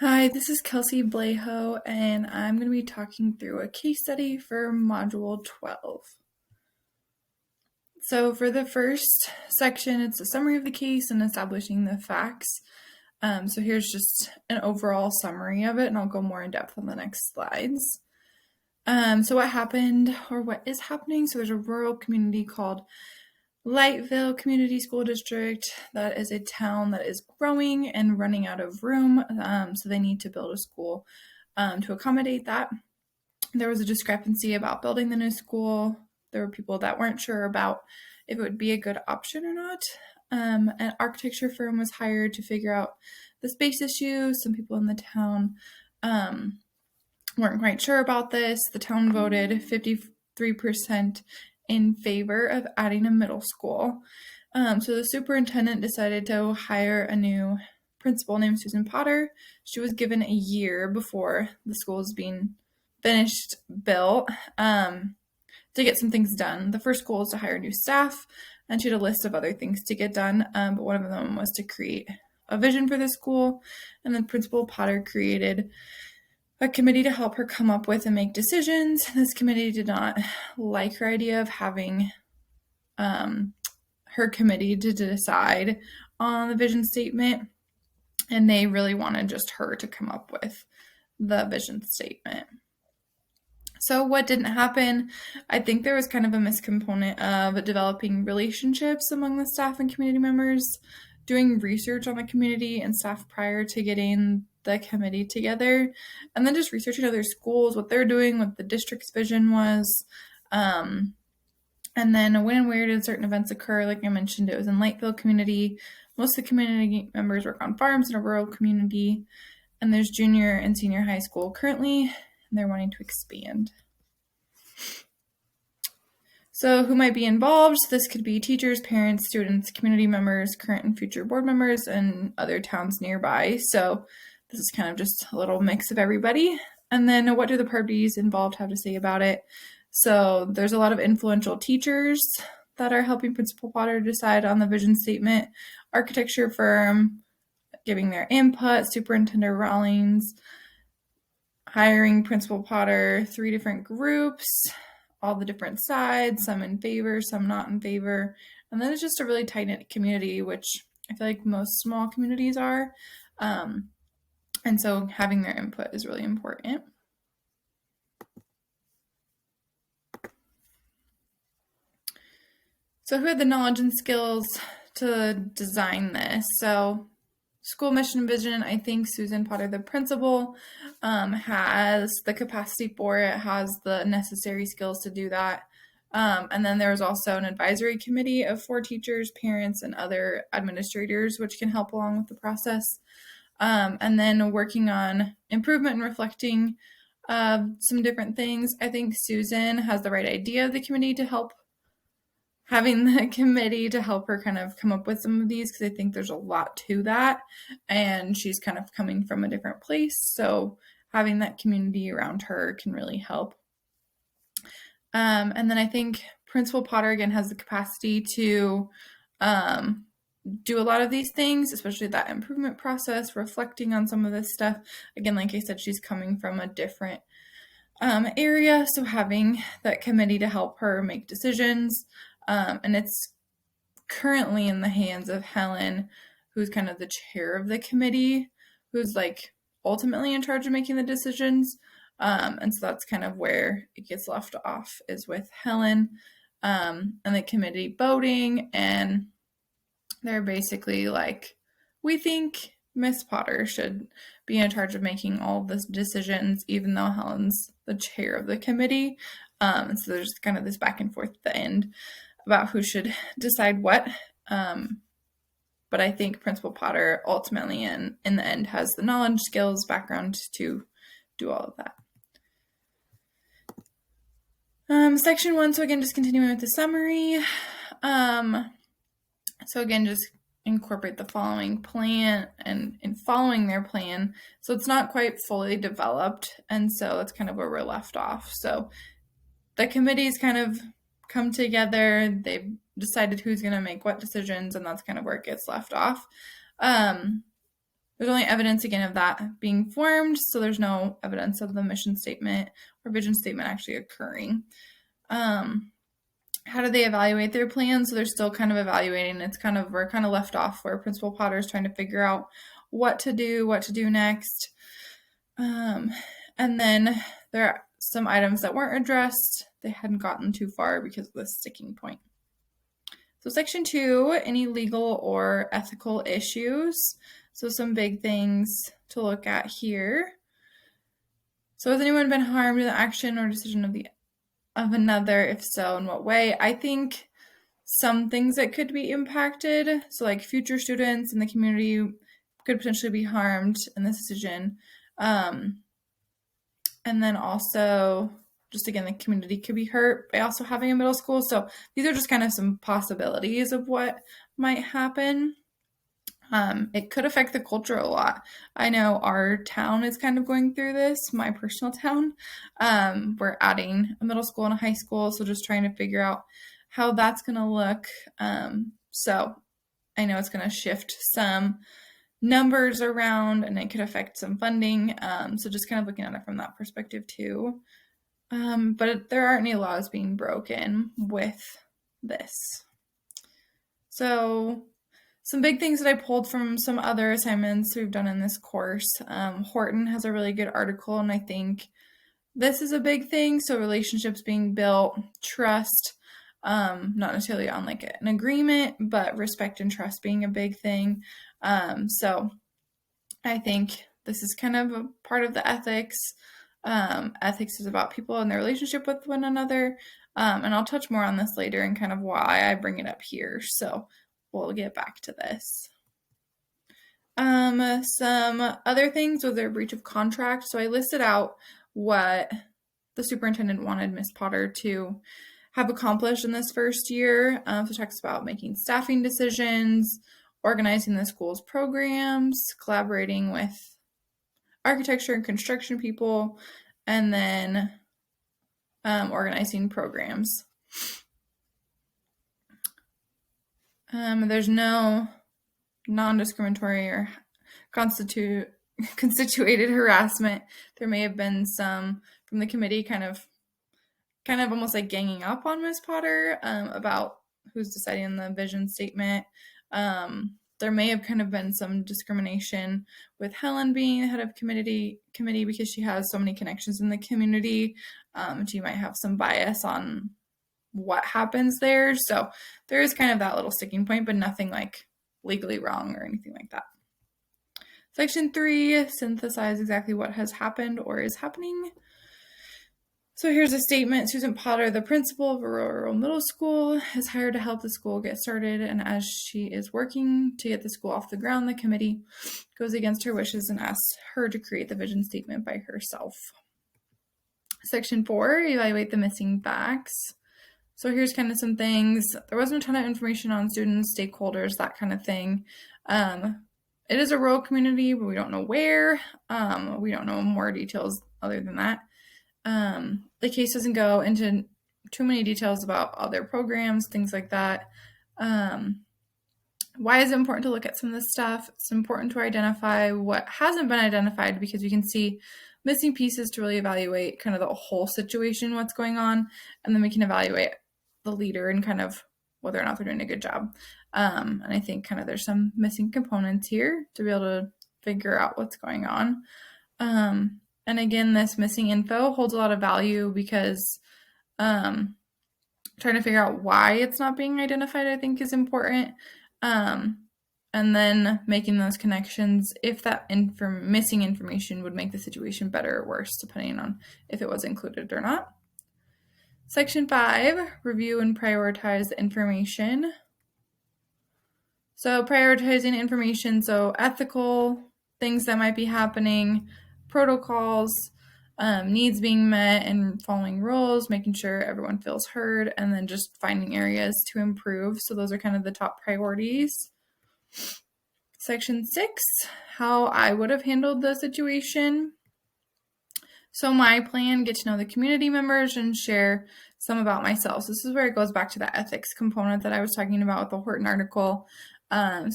Hi, this is Kelsey Blaho, and I'm going to be talking through a case study for Module 12. So, for the first section, it's a summary of the case and establishing the facts. So, here's just an overall summary of it, and I'll go more in depth on the next slides. So, what happened, or what is happening? So, there's a rural community called Lightville Community School District. That is a town that is growing and running out of room, so they need to build a school to accommodate that. There was a discrepancy about building the new school. There were people that weren't sure about if it would be a good option or not. An architecture firm was hired to figure out the space issue. Some people in the town weren't quite sure about this. The town voted 53% in favor of adding a middle school. So the superintendent decided to hire a new principal named Susan Potter. She was given a year before the school was being finished built to get some things done. The first goal was to hire new staff, and she had a list of other things to get done, but one of them was to create a vision for the school. And then Principal Potter created a committee to help her come up with and make decisions. This committee did not like her idea of having her committee to decide on the vision statement, and they really wanted just her to come up with the vision statement. So what didn't happen? I think there was kind of a miscomponent of developing relationships among the staff and community members, doing research on the community and staff prior to getting the committee together, and then just researching other schools, what they're doing, what the district's vision was. And then when and where did certain events occur? Like I mentioned, it was in Lightville community. Most of the community members work on farms in a rural community, and there's junior and senior high school currently, and they're wanting to expand. So who might be involved? This could be teachers, parents, students, community members, current and future board members, and other towns nearby. So this is kind of just a little mix of everybody. And then what do the parties involved have to say about it? So there's a lot of influential teachers that are helping Principal Potter decide on the vision statement, architecture firm giving their input, Superintendent Rawlings hiring Principal Potter, 3 different groups, all the different sides, some in favor, some not in favor. And then it's just a really tight-knit community, which I feel like most small communities are. And so having their input is really important. So who had the knowledge and skills to design this? So school mission and vision, I think Susan Potter, the principal, has the capacity for it, has the necessary skills to do that. And then there was also an advisory committee of 4 teachers, parents, and other administrators, which can help along with the process. And then working on improvement and reflecting some different things. I think Susan has the right idea of the committee to help having the committee to help her kind of come up with some of these, because I think there's a lot to that, and she's kind of coming from a different place, so having that community around her can really help. And then I think Principal Potter again has the capacity to do a lot of these things, especially that improvement process, reflecting on some of this stuff. Again, like I said, she's coming from a different area, so having that committee to help her make decisions. And it's currently in the hands of Helen, who's kind of the chair of the committee, who's like ultimately in charge of making the decisions. And so that's kind of where it gets left off, is with Helen and the committee voting. And they're basically like, we think Miss Potter should be in charge of making all the decisions, even though Helen's the chair of the committee. And so there's kind of this back and forth at the end about who should decide what. But I think Principal Potter ultimately in the end has the knowledge, skills, background to do all of that. Section 1, so again, just continuing with the summary. So again, just incorporate the following plan and in following their plan. So it's not quite fully developed, and so that's kind of where we're left off. So the committee's kind of come together, they've decided who's going to make what decisions, and that's kind of where it gets left off. There's only evidence, again, of that being formed, so there's no evidence of the mission statement or vision statement actually occurring. How do they evaluate their plans? So they're still kind of evaluating. We're kind of left off where Principal Potter is trying to figure out what to do next. And then there are some items that weren't addressed. They hadn't gotten too far because of the sticking point. So section 2, any legal or ethical issues. So some big things to look at here. So has anyone been harmed in the action or decision of another? If so, in what way? I think some things that could be impacted, so like future students in the community could potentially be harmed in this decision. And then also, just again, the community could be hurt by also having a middle school. So these are just kind of some possibilities of what might happen. It could affect the culture a lot. I know our town is kind of going through this, my personal town. We're adding a middle school and a high school, so just trying to figure out how that's going to look. So I know it's going to shift some numbers around and it could affect some funding. So just kind of looking at it from that perspective too. But there aren't any laws being broken with this. So some big things that I pulled from some other assignments we've done in this course. Horton has a really good article, and I think this is a big thing. So relationships being built, trust, not necessarily on like an agreement, but respect and trust being a big thing. So I think this is kind of a part of the ethics. Ethics is about people and their relationship with one another. And I'll touch more on this later and kind of why I bring it up here. So we'll get back to this. Some other things was their breach of contract. So I listed out what the superintendent wanted Ms. Potter to have accomplished in this first year. So it talks about making staffing decisions, organizing the school's programs, collaborating with architecture and construction people, and then organizing programs. There's no non-discriminatory or constituted harassment. There may have been some from the committee kind of almost like ganging up on Ms. Potter about who's deciding on the vision statement. There may have kind of been some discrimination with Helen being the head of committee because she has so many connections in the community. She might have some bias on what happens there. So there is kind of that little sticking point, but nothing like legally wrong or anything like that. Section 3, synthesize exactly what has happened or is happening. So here's a statement. Susan Potter, the principal of Aurora Rural Middle School, is hired to help the school get started, and as she is working to get the school off the ground, the committee goes against her wishes and asks her to create the vision statement by herself. Section 4, evaluate the missing facts. So here's kind of some things. There wasn't a ton of information on students, stakeholders, that kind of thing. It is a rural community, but we don't know where. We don't know more details other than that. The case doesn't go into too many details about other programs, things like that. Why is it important to look at some of this stuff? It's important to identify what hasn't been identified because we can see missing pieces to really evaluate kind of the whole situation, what's going on, and then we can evaluate the leader and kind of whether or not they're doing a good job. And I think kind of there's some missing components here to be able to figure out what's going on. And again, this missing info holds a lot of value because trying to figure out why it's not being identified, I think, is important. And then making those connections if that missing information would make the situation better or worse, depending on if it was included or not. Section 5, review and prioritize the information. So prioritizing information, so ethical things that might be happening, protocols, needs being met and following rules, making sure everyone feels heard, and then just finding areas to improve. So those are kind of the top priorities. Section 6, how I would have handled the situation. So my plan, get to know the community members and share some about myself. So this is where it goes back to that ethics component that I was talking about with the Horton article.